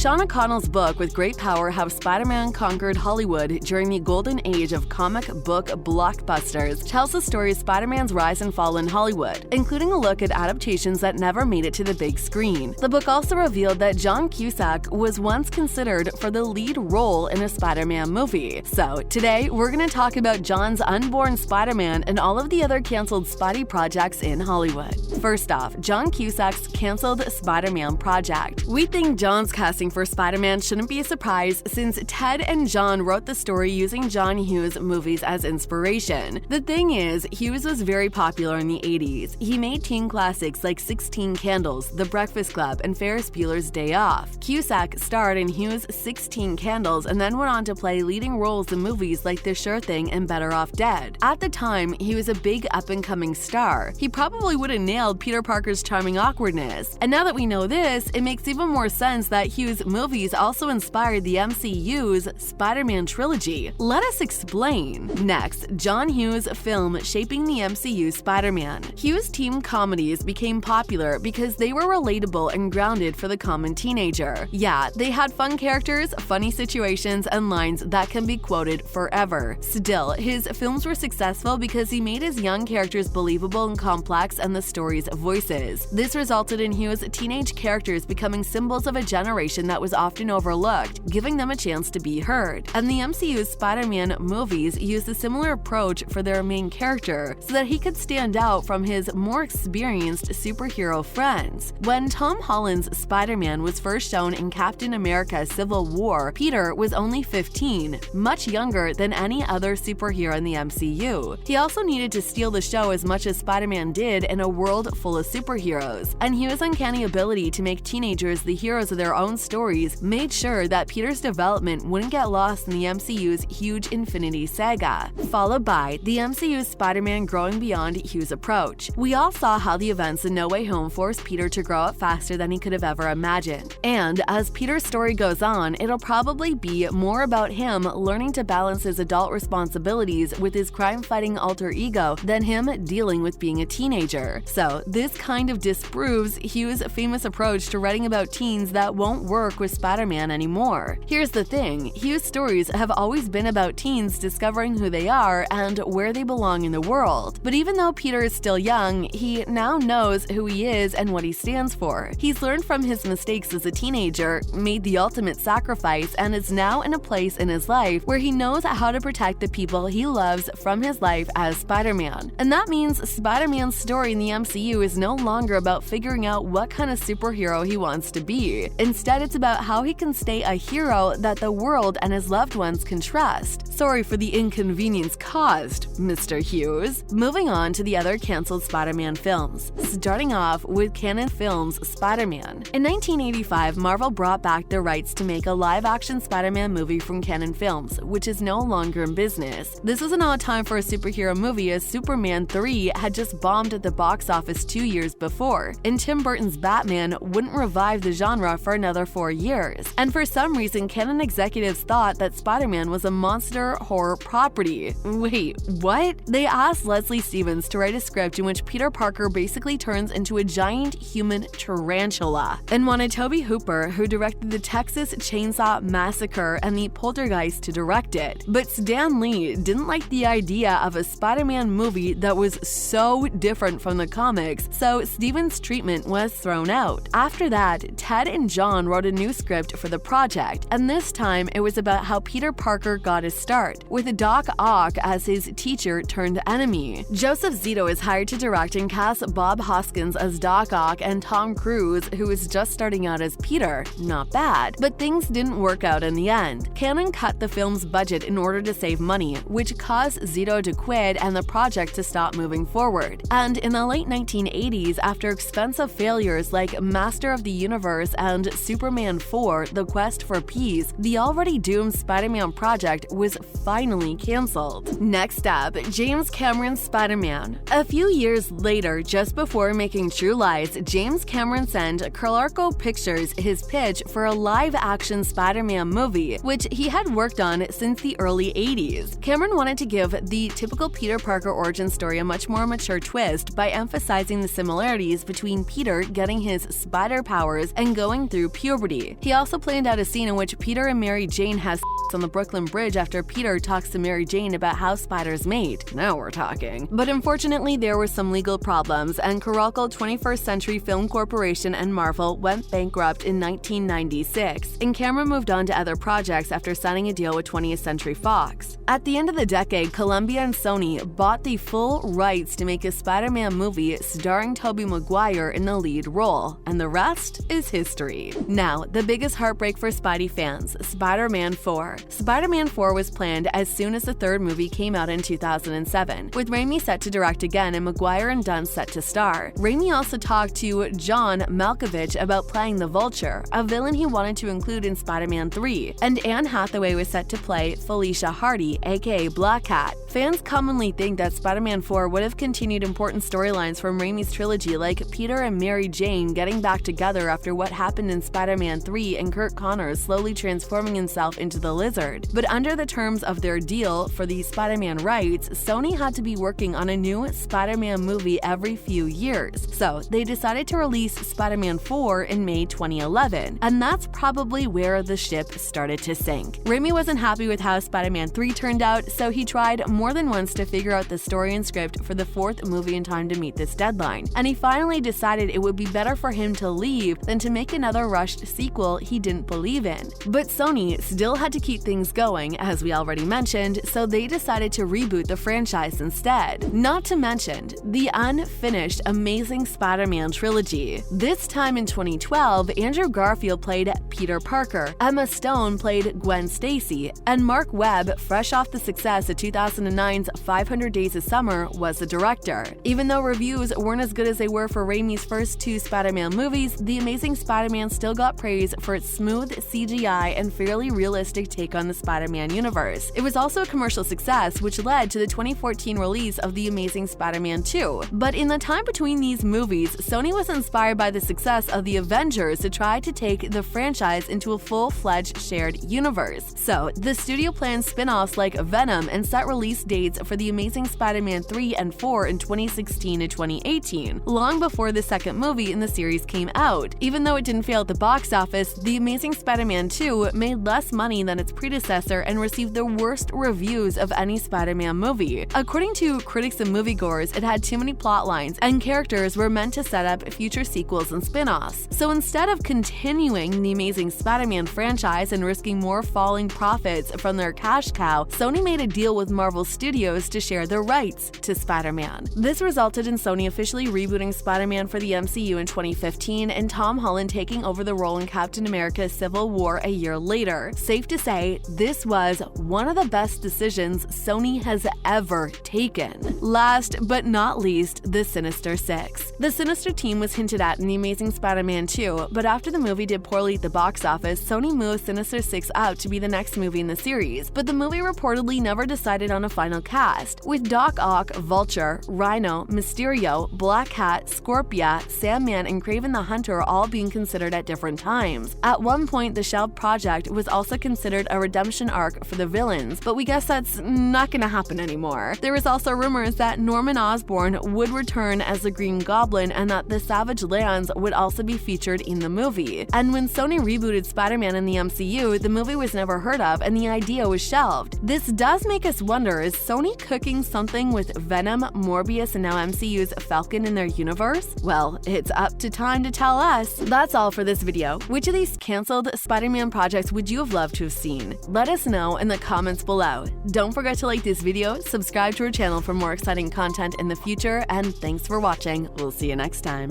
Sean O'Connell's book With Great Power: How Spider-Man Conquered Hollywood During the Golden Age of Comic Book Blockbusters tells the story of Spider-Man's rise and fall in Hollywood, including a look at adaptations that never made it to the big screen. The book also revealed that John Cusack was once considered for the lead role in a Spider-Man movie. So today, we're going to talk about John's unborn Spider-Man and all of the other canceled Spidey projects in Hollywood. First off, John Cusack's canceled Spider-Man project. We think John's casting for Spider-Man shouldn't be a surprise since Ted and John wrote the story using John Hughes' movies as inspiration. The thing is, Hughes was very popular in the 80s. He made teen classics like 16 Candles, The Breakfast Club, and Ferris Bueller's Day Off. Cusack starred in Hughes' 16 Candles and then went on to play leading roles in movies like The Sure Thing and Better Off Dead. At the time, he was a big up-and-coming star. He probably would have nailed Peter Parker's charming awkwardness. And now that we know this, it makes even more sense that Hughes' movies also inspired the MCU's Spider-Man trilogy. Let us explain. Next, John Hughes' film shaping the MCU Spider-Man. Hughes' teen comedies became popular because they were relatable and grounded for the common teenager. Yeah, they had fun characters, funny situations, and lines that can be quoted forever. Still, his films were successful because he made his young characters believable and complex and the story's voices. This resulted in Hughes' teenage characters becoming symbols of a generation that was often overlooked, giving them a chance to be heard. And the MCU's Spider-Man movies used a similar approach for their main character so that he could stand out from his more experienced superhero friends. When Tom Holland's Spider-Man was first shown in Captain America: Civil War, Peter was only 15, much younger than any other superhero in the MCU. He also needed to steal the show as much as Spider-Man did in a world full of superheroes, and Hughes' uncanny ability to make teenagers the heroes of their own stories made sure that Peter's development wouldn't get lost in the MCU's huge Infinity Saga, followed by the MCU's Spider-Man growing beyond Hughes' approach. We all saw how the events in No Way Home forced Peter to grow up faster than he could have ever imagined. And as Peter's story goes on, it'll probably be more about him learning to balance his adult responsibilities with his crime-fighting alter ego than him dealing with being a teenager. So this kind of disproves Hughes' famous approach to writing about teens that won't work with Spider-Man anymore. Here's the thing, Hughes' stories have always been about teens discovering who they are and where they belong in the world. But even though Peter is still young, he now knows who he is and what he stands for. He's learned from his mistakes as a teenager, made the ultimate sacrifice, and is now in a place in his life where he knows how to protect the people he loves from his life as Spider-Man. And that means Spider-Man's story in the MCU is no longer about figuring out what kind of superhero he wants to be. Instead, it's about how he can stay a hero that the world and his loved ones can trust. Sorry for the inconvenience caused, Mr. Hughes. Moving on to the other canceled Spider-Man films, starting off with Canon Films' Spider-Man. In 1985, Marvel brought back the rights to make a live-action Spider-Man movie from Canon Films, which is no longer in business. This was an odd time for a superhero movie as Superman 3 had just bombed at the box office 2 years before, and Tim Burton's Batman wouldn't revive the genre for another 4 years. And for some reason, Canon executives thought that Spider-Man was a monster horror property. Wait, what? They asked Leslie Stevens to write a script in which Peter Parker basically turns into a giant human tarantula, and wanted Tobe Hooper, who directed the Texas Chainsaw Massacre and the Poltergeist, to direct it. But Stan Lee didn't like the idea of a Spider-Man movie that was so different from the comics, so Stevens' treatment was thrown out. After that, Ted and John wrote a new script for the project, and this time it was about how Peter Parker got his start, with Doc Ock as his teacher turned enemy. Joseph Zito is hired to direct and cast Bob Hoskins as Doc Ock and Tom Cruise, who is just starting out as Peter. Not bad, but things didn't work out in the end. Canon cut the film's budget in order to save money, which caused Zito to quit and the project to stop moving forward. And in the late 1980s, after expensive failures like Master of the Universe and Superman 4: The Quest for Peace, the already doomed Spider-Man project was finally canceled. Next up, James Cameron's Spider-Man. A few years later, just before making True Lies, James Cameron sent Carlarco Pictures his pitch for a live-action Spider-Man movie, which he had worked on since the early 80s. Cameron wanted to give the typical Peter Parker origin story a much more mature twist by emphasizing the similarities between Peter getting his spider powers and going through puberty. movie. He also planned out a scene in which Peter and Mary Jane has on the Brooklyn Bridge after Peter talks to Mary Jane about how spiders mate. Now we're talking. But unfortunately, there were some legal problems, and Carolco 21st Century Film Corporation and Marvel went bankrupt in 1996, and Cameron moved on to other projects after signing a deal with 20th Century Fox. At the end of the decade, Columbia and Sony bought the full rights to make a Spider-Man movie starring Tobey Maguire in the lead role, and the rest is history. Now, the biggest heartbreak for Spidey fans, Spider-Man 4. Spider-Man 4 was planned as soon as the third movie came out in 2007, with Raimi set to direct again and Maguire and Dunn set to star. Raimi also talked to John Malkovich about playing the Vulture, a villain he wanted to include in Spider-Man 3, and Anne Hathaway was set to play Felicia Hardy, aka Black Cat. Fans commonly think that Spider-Man 4 would have continued important storylines from Raimi's trilogy, like Peter and Mary Jane getting back together after what happened in Spider-Man 3 and Kurt Connors slowly transforming himself into the Lizard. But under the terms of their deal for the Spider-Man rights, Sony had to be working on a new Spider-Man movie every few years, so they decided to release Spider-Man 4 in May 2011, and that's probably where the ship started to sink. Raimi wasn't happy with how Spider-Man 3 turned out, so he tried more than once to figure out the story and script for the fourth movie in time to meet this deadline, and he finally decided it would be better for him to leave than to make another rushed sequel he didn't believe in. But Sony still had to keep things going, as we already mentioned, so they decided to reboot the franchise instead. Not to mention the unfinished Amazing Spider-Man trilogy. This time in 2012, Andrew Garfield played Peter Parker, Emma Stone played Gwen Stacy, and Mark Webb, fresh off the success of 2009's 500 Days of Summer, was the director. Even though reviews weren't as good as they were for Raimi's first two Spider-Man movies, The Amazing Spider-Man still got praise for its smooth CGI and fairly realistic take on the Spider-Man universe. It was also a commercial success, which led to the 2014 release of The Amazing Spider-Man 2. But in the time between these movies, Sony was inspired by the success of The Avengers to try to take the franchise into a full-fledged shared universe. So, the studio planned spin-offs like Venom and set release dates for The Amazing Spider-Man 3 and 4 in 2016 and 2018, long before the second movie in the series came out. Even though it didn't fail at the box office, The Amazing Spider-Man 2 made less money than its predecessor and received the worst reviews of any Spider-Man movie. According to critics and moviegoers, it had too many plot lines, and characters were meant to set up future sequels and spin-offs. So instead of continuing the Amazing Spider-Man franchise and risking more falling profits from their cash cow, Sony made a deal with Marvel Studios to share the rights to Spider-Man. This resulted in Sony officially rebooting Spider-Man for the MCU in 2015 and Tom Holland taking over the role in Captain America: Civil War a year later. Safe to say, this was one of the best decisions Sony has ever taken. Last but not least, the Sinister Six. The Sinister team was hinted at in The Amazing Spider-Man 2, but after the movie did poorly at the box office, Sony moved Sinister Six out to be the next movie in the series, but the movie reportedly never decided on a final cast, with Doc Ock, Vulture, Rhino, Mysterio, Black Cat, Scorpia, Sandman, and Kraven the Hunter all being considered at different times. At one point, the shelved project was also considered a redemption arc for the villains, but we guess that's not gonna happen anymore. There was also rumors that Norman Osborn would return as the Green Goblin and that the Savage Lands would also be featured in the movie. And when Sony rebooted Spider-Man in the MCU, the movie was never heard of and the idea was shelved. This does make us wonder, is Sony cooking something with Venom, Morbius, and now MCU's Falcon in their universe? Well, it's up to time to tell us. That's all for this video. Which of these canceled Spider-Man projects would you have loved to have seen? Let us know in the comments below. Don't forget to like this video, subscribe to our channel for more exciting content in the future, and thanks for watching. We'll see you next time.